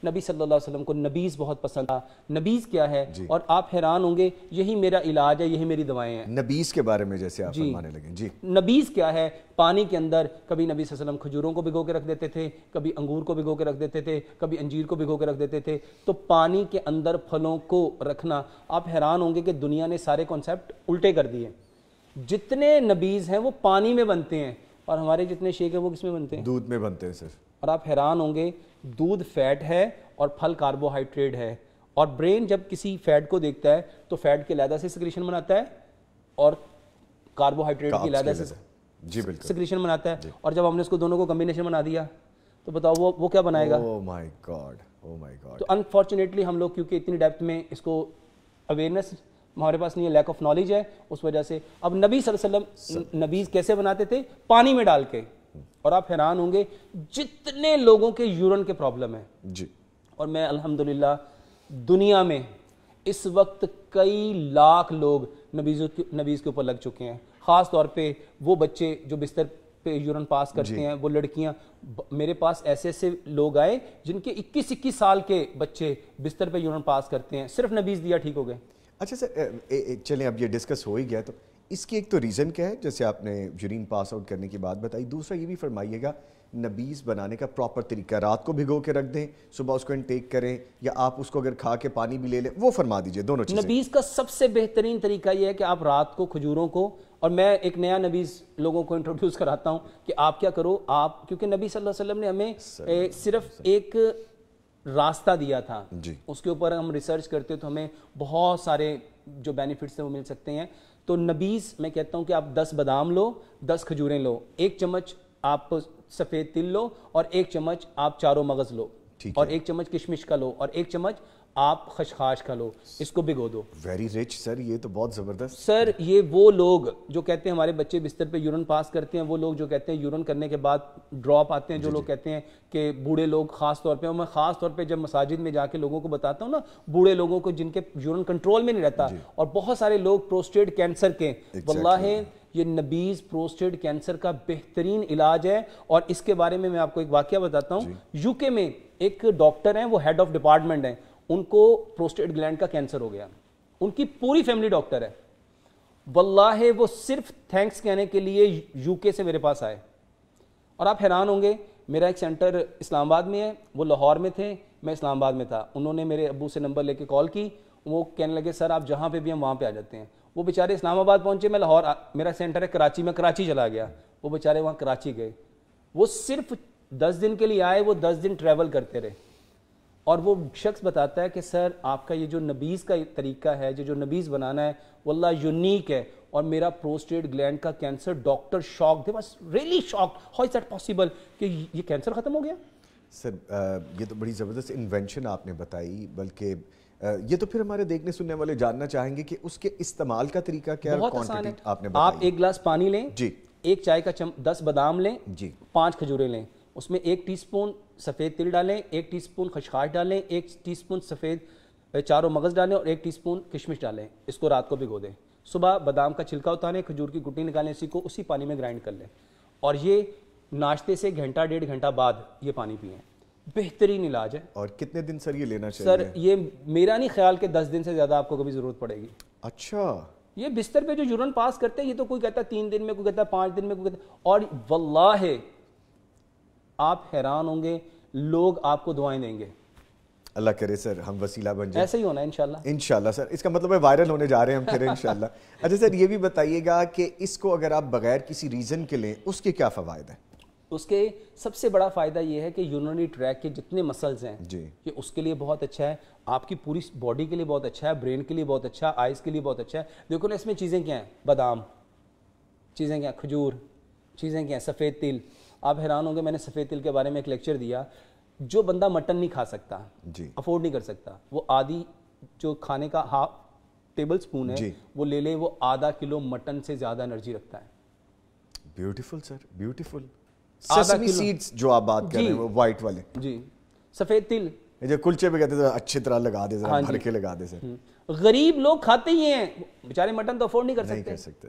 نبی صلی اللہ علیہ وسلم کو نبیز بہت پسند تھا. نبیز کیا ہے؟ اور آپ حیران ہوں گے یہی میرا علاج ہے, یہی میری دوائیں ہیں. نبیز کے بارے میں جیسے آپ فرمانے لگیں. جی نبیز کیا ہے؟ پانی کے اندر کبھی نبی صلی اللہ علیہ وسلم کھجوروں کو بھگو کے رکھ دیتے تھے, کبھی انگور کو بھگو کے رکھ دیتے تھے, کبھی انجیر کو بھگو کے رکھ دیتے تھے. تو پانی کے اندر پھلوں کو رکھنا, آپ حیران ہوں گے کہ دنیا نے سارے کانسیپٹ الٹے کر دیے. جتنے نبیز ہیں وہ پانی میں بنتے ہیں, اور ہمارے جتنے شیک ہیں وہ کس میں بنتے ہیں؟ دودھ میں بنتے ہیں سر. اور آپ حیران ہوں گے دودھ فیٹ ہے اور پھل کاربوہائیڈریٹ ہے, اور برین جب کسی فیٹ کو دیکھتا ہے تو فیٹ کے علیحدہ سے سیکریشن بناتا ہے اور کاربوہائیڈریٹ کی علیحدہ سے سیکریشن بناتا ہے. اور جب ہم نے اس کو دونوں کو کمبینیشن بنا دیا تو بتاؤ وہ کیا بنائے گا؟ اوہ مائی گاڈ, اوہ مائی گاڈ. تو انفارچونیٹلی ہم لوگ کیونکہ اتنی ڈیپتھ میں اس کو اویئرنیس ہمارے پاس نہیں ہے, لیک آف نالج ہے, اس وجہ سے. اب نبی صلی اللہ علیہ وسلم نبیز کیسے بناتے تھے؟ پانی میں ڈال کے. اور آپ حیران ہوں گے جتنے لوگوں کے یورن کے پرابلم ہیں, جی, اور میں الحمدللہ دنیا میں اس وقت کئی لاکھ لوگ نبیز کے اوپر لگ چکے ہیں. خاص طور پہ وہ بچے جو بستر پہ یورن پاس کرتے ہیں, وہ لڑکیاں. میرے پاس ایسے ایسے لوگ آئے جن کے 21 سال کے بچے بستر پہ یورن پاس کرتے ہیں, صرف نبیز دیا ٹھیک ہو گئے. اچھا سر, چلیں اب یہ ڈسکس ہو ہی گیا, تو اس کی ایک تو ریزن کیا ہے جیسے آپ نے یورین پاس آؤٹ کرنے کی بات بتائی. دوسرا یہ بھی فرمائیے گا نبیز بنانے کا پراپر طریقہ, رات کو بھگو کے رکھ دیں, صبح اس کو انٹیک کریں, یا آپ اس کو اگر کھا کے پانی بھی لے لیں, وہ فرما دیجئے دونوں چیزیں. نبیز کا سب سے بہترین طریقہ یہ ہے کہ آپ رات کو کھجوروں کو, اور میں ایک نیا نبیز لوگوں کو انٹروڈیوس کراتا ہوں کہ آپ کیا کرو, آپ کیونکہ نبی صلی اللہ علیہ وسلم نے ہمیں صرف ایک راستہ دیا تھا, اس کے اوپر ہم ریسرچ کرتے تو ہمیں بہت سارے جو بینیفٹس ہیں وہ مل سکتے ہیں. تو نبیز میں کہتا ہوں کہ آپ 10 بادام لو, 10 کھجوریں لو, 1 چمچ آپ سفید تل لو, اور 1 چمچ آپ چاروں مغز لو, اور 1 چمچ کشمش کا لو, اور 1 چمچ آپ خشخاش کا لو, اس کو بھگو دو. ویری رچ سر, یہ تو بہت زبردست. سر یہ وہ لوگ جو کہتے ہیں ہمارے بچے بستر پہ یورن پاس کرتے ہیں, وہ لوگ جو کہتے ہیں یورن کرنے کے بعد ڈراپ آتے ہیں, جو لوگ کہتے ہیں کہ بوڑھے لوگ خاص طور پہ, اور میں خاص طور پہ جب مساجد میں جا کے لوگوں کو بتاتا ہوں نا, بوڑھے لوگوں کو جن کے یورن کنٹرول میں نہیں رہتا, اور بہت سارے لوگ پروسٹیٹ کینسر کے, واللہ یہ نبیز پروسٹیٹ کینسر کا بہترین علاج ہے. اور اس کے بارے میں آپ کو ایک واقعہ بتاتا ہوں. یو کے میں ایک ڈاکٹر ہیں, وہ ہیڈ آف ڈپارٹمنٹ ہیں, ان کو پروسٹیٹ گلینڈ کا کینسر ہو گیا, ان کی پوری فیملی ڈاکٹر ہے. واللہ وہ صرف تھینکس کہنے کے لیے یو کے سے میرے پاس آئے. اور آپ حیران ہوں گے, میرا ایک سینٹر اسلام آباد میں ہے, وہ لاہور میں تھے, میں اسلام آباد میں تھا. انہوں نے میرے ابو سے نمبر لے کے کال کی, وہ کہنے لگے سر آپ جہاں پہ بھی ہم وہاں پہ آ جاتے ہیں. وہ بیچارے اسلام آباد پہنچے, میں لاہور, میرا سینٹر ہے کراچی, میں کراچی چلا گیا, وہ بیچارے وہاں کراچی گئے. وہ صرف 10 دن کے لیے آئے, وہ 10 دن ٹریول کرتے رہے. اور وہ شخص بتاتا ہے کہ سر آپ کا یہ جو نبیز کا طریقہ ہے, جو نبیز بنانا ہے, واللہ یونیک ہے, اور میرا پروسٹیٹ گلینڈ کا cancer, doctor shock, they was really shocked, how is that possible کہ یہ کینسر ختم ہو گیا. سر یہ تو بڑی زبردست انوینشن آپ نے بتائی, بلکہ یہ تو پھر ہمارے دیکھنے سننے والے جاننا چاہیں گے کہ اس کے استعمال کا طریقہ کیا ہے. بہت آسان ہے, آپ نے بتائی. آپ 1 گلاس پانی لیں, جی, 1 چائے کا 10 بادام لیں, جی, 5 کھجوریں لیں, اس میں 1 ٹی سپون سفید تل ڈالیں, 1 ٹی سپون خشخاش ڈالیں, 1 ٹی سپون سفید چاروں مغز ڈالیں, اور 1 ٹی سپون کشمش ڈالیں. اس کو رات کو بھگو دیں, صبح بادام کا چھلکا اتاریں, کھجور کی گٹی نکالیں, اسی پانی میں گرائنڈ کر لیں, اور یہ ناشتے سے گھنٹہ 1.5 گھنٹہ بعد یہ پانی پئیں. بہترین علاج ہے. اور کتنے دن سر یہ لینا چاہیے؟ سر یہ میرا نہیں خیال کہ 10 دن سے زیادہ آپ کو کبھی ضرورت پڑے گی. اچھا, یہ بستر پہ جو یورن پاس کرتے ہیں, یہ تو کوئی کہتا ہے 3 دن میں, کوئی کہتا ہے 5 دن میں, کوئی کہتا ہے, اور واللہ آپ حیران ہوں گے, لوگ آپ کو دعائیں دیں گے. اللہ کرے سر ہم وسیلہ بن جائیں. ایسے ہی ہونا ہے انشاءاللہ. انشاءاللہ سر, اس کا مطلب ہے وائرل ہونے جا رہے ہیں ہم پھر انشاءاللہ. اچھا سر یہ بھی بتائیے گا کہ اس کو اگر آپ بغیر کسی ریزن کے لیں, اس کے کیا فوائد ہیں؟ اس کے سب سے بڑا فائدہ یہ ہے کہ یورینری ٹریک کے جتنے مسلز ہیں, یہ اس کے لیے بہت اچھا ہے, آپ کی پوری باڈی کے لیے بہت اچھا ہے, برین کے لیے بہت اچھا ہے, آئیز کے لیے بہت اچھا ہے. دیکھو نا اس میں چیزیں کیا ہیں, بادام, چیزیں کیا ہیں, کھجور, چیزیں کیا ہیں, سفید تل. آپ حیران ہوں گے, میں نے سفید تل کے بارے میں ایک لیکچر دیا. جو بندہ مٹن نہیں کھا سکتا, افورڈ نہیں کر سکتا, وہ آدھی جو کھانے کا ½ ٹیبل سپون ہے وہ لے لے, وہ آدھا کلو مٹن سے زیادہ انرجی رکھتا ہے. بیوٹیفل سر, بیوٹیفل. سیسمی سیڈز جو آپ بات کر رہے ہیں وہ وائٹ والے, جی, سفید تل جو کلچے پہ کہتے ہیں اچھی طرح لگا دے, ذرا بھر کے لگا دے سر. غریب لوگ کھاتے ہی ہیں بیچارے, مٹن تو افورڈ نہیں کر سکتے.